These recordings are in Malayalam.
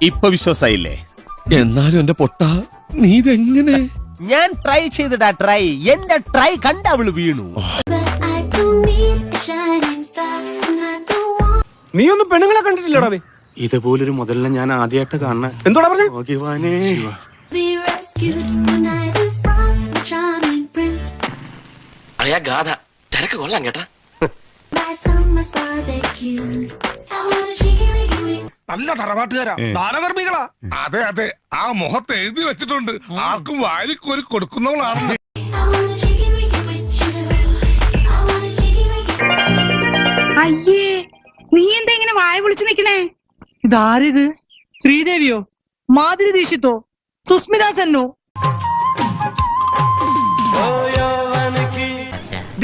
ഇപ്പൊ വിശ്വാസായില്ലേ? എന്നാലും എന്റെ പൊട്ട നീ ഇതെങ്ങനെ? ഞാൻ ട്രൈ ചെയ്തിടാ ട്രൈ. എന്റെ ട്രൈ കണ്ട അവള് വീണു. നീ ഒന്നും പെണ്ണുങ്ങളെ കണ്ടിട്ടില്ലടാ? ഇതുപോലൊരു മുതലിനെ ഞാൻ ആദ്യമായിട്ട് കാണണ. എന്തോടാ പറഞ്ഞേ? അറിയാ ഗാഥ ചരക്ക് കൊള്ളാം കേട്ടാ. നല്ല തറവാട്ടുകാരാ, ദാനധർമ്മികളാ. അതെ അതെ, ആ മുഖത്ത് എഴുതി വെച്ചിട്ടുണ്ട്, ആർക്കും വാരിക്കോരി കൊടുക്കുന്നവളാണ്. അയ്യേ, നീ എന്താ ഇങ്ങനെ വായ പൊളിച്ചു നിക്കണേ? ഇതാരിത്? ശ്രീദേവിയോ, മാധുരി ദീക്ഷിത്തോ, സുസ്മിത സെന്നോ?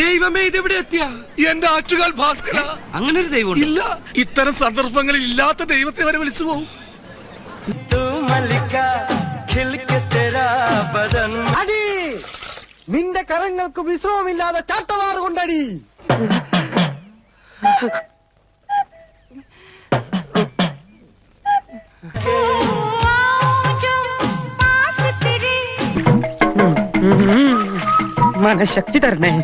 ദൈവമേ, ഇതെവിടെ എത്തിയ എന്റെ ആറ്റുകാൽ ഭാസ്കര. അങ്ങനെ ഒരു ദൈവം ഇല്ല, ഇത്തരം സന്ദർഭങ്ങളിൽ ഇല്ലാത്ത ദൈവത്തെ വരെ വിളിച്ചു പോകും. അടി, നിന്റെ കരങ്ങൾക്ക് വിശ്രമമില്ലാതെ ചാട്ടവാറ് കൊണ്ടടി. മനഃശക്തി തരണേ.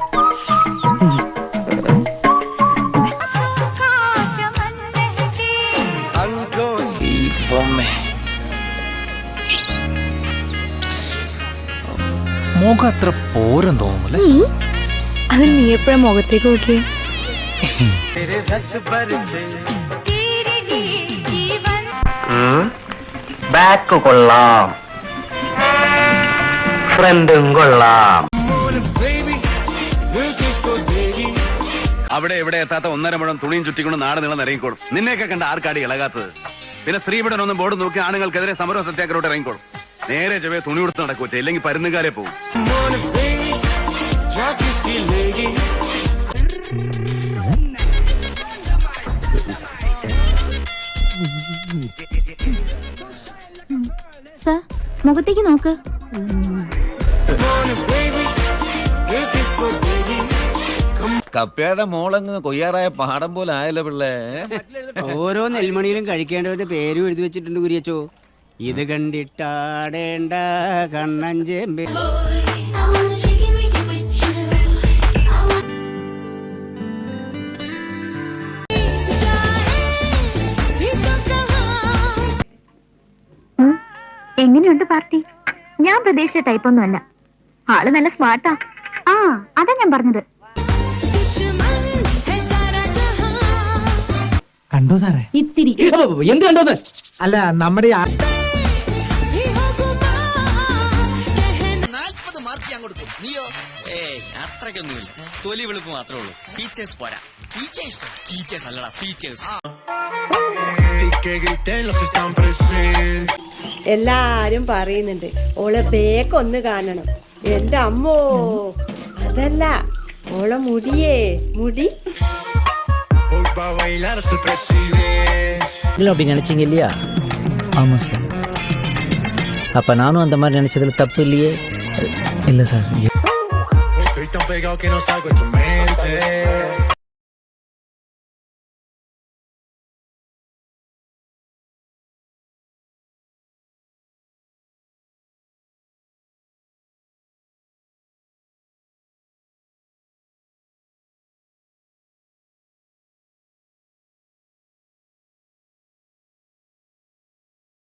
മുഖം അത്ര പോരം തോന്നുമല്ലേ? അതിന് നീ എപ്പോഴാ മുഖത്തേക്ക് നോക്കിയേ? ബാക്ക് കൊള്ളാം, ഫ്രണ്ടും കൊള്ളാം. അവിടെ എവിടെ എത്താത്ത 1.5 മുഴം തുണിയും ചുറ്റിക്കൊണ്ട് നാട് നീളം ഇറങ്ങിക്കോളും. നിന്നെയൊക്കെ കണ്ട ആർക്കാടി ഇളകാത്തത്? പിന്നെ സ്ത്രീപീഡനൊന്നും ബോർഡ് നോക്കി ആണുങ്ങൾക്കെതിരെ സമര സത്യാഗ്രഹോട്ട് ഇറങ്ങിക്കോളും. നേരെ ചെവേ തുണി കൊടുത്ത് നടക്കുവച്ച, ഇല്ലെങ്കിൽ പരുന്നുകാരെ പോകും. സർ, മുഖത്തേക്ക് നോക്ക്. കപ്പയുടെ മോളങ്ങ് കൊയ്യാറായ പാടം പോലെ ആയല്ലോ പിള്ളേ. ഓരോ നെൽമണിയിലും കഴിക്കേണ്ടവരുടെ പേരും എഴുതി വെച്ചിട്ടുണ്ട് കുര്യച്ചോ. ഇത് കണ്ടിട്ടാടേണ്ട കണ്ണഞ്ചേമ്പേ. എങ്ങനെയുണ്ട് പാർട്ടി? ഞാൻ പ്രതീക്ഷിച്ച ടൈപ്പൊന്നും അല്ല. ആള് നല്ല സ്മാർട്ടാ. ആ, അതാ ഞാൻ പറഞ്ഞത്. കണ്ടോ സാറേ? ഇത്തിരി എന്ത് കണ്ടോന്ന്? അല്ല, നമ്മുടെ 40 മാർക്ക് ഞാൻ കൊടുക്കും. നീയോ? അത്രയ്ക്കൊന്നുമില്ല, തൊലി വെളുപ്പ് മാത്രമേ ഉള്ളൂ. ടീച്ചേഴ്സ് പോരാ. ടീച്ചേഴ്സ് അല്ലടാ, ടീച്ചേഴ്സ്. എല്ലാരും പറയുന്നുണ്ട് ഓളെ ബേക്കൊന്ന് കാണണം. എന്റെ അമ്മോ, അതല്ല ഓളെ മുടിയേ, മുടി அப்படி நினைச்சீங்க இல்லையா? ஆமா சார். அப்ப நானும் அந்த மாதிரி நினைச்சதுல தப்பு இல்லையே? இல்ல சார்.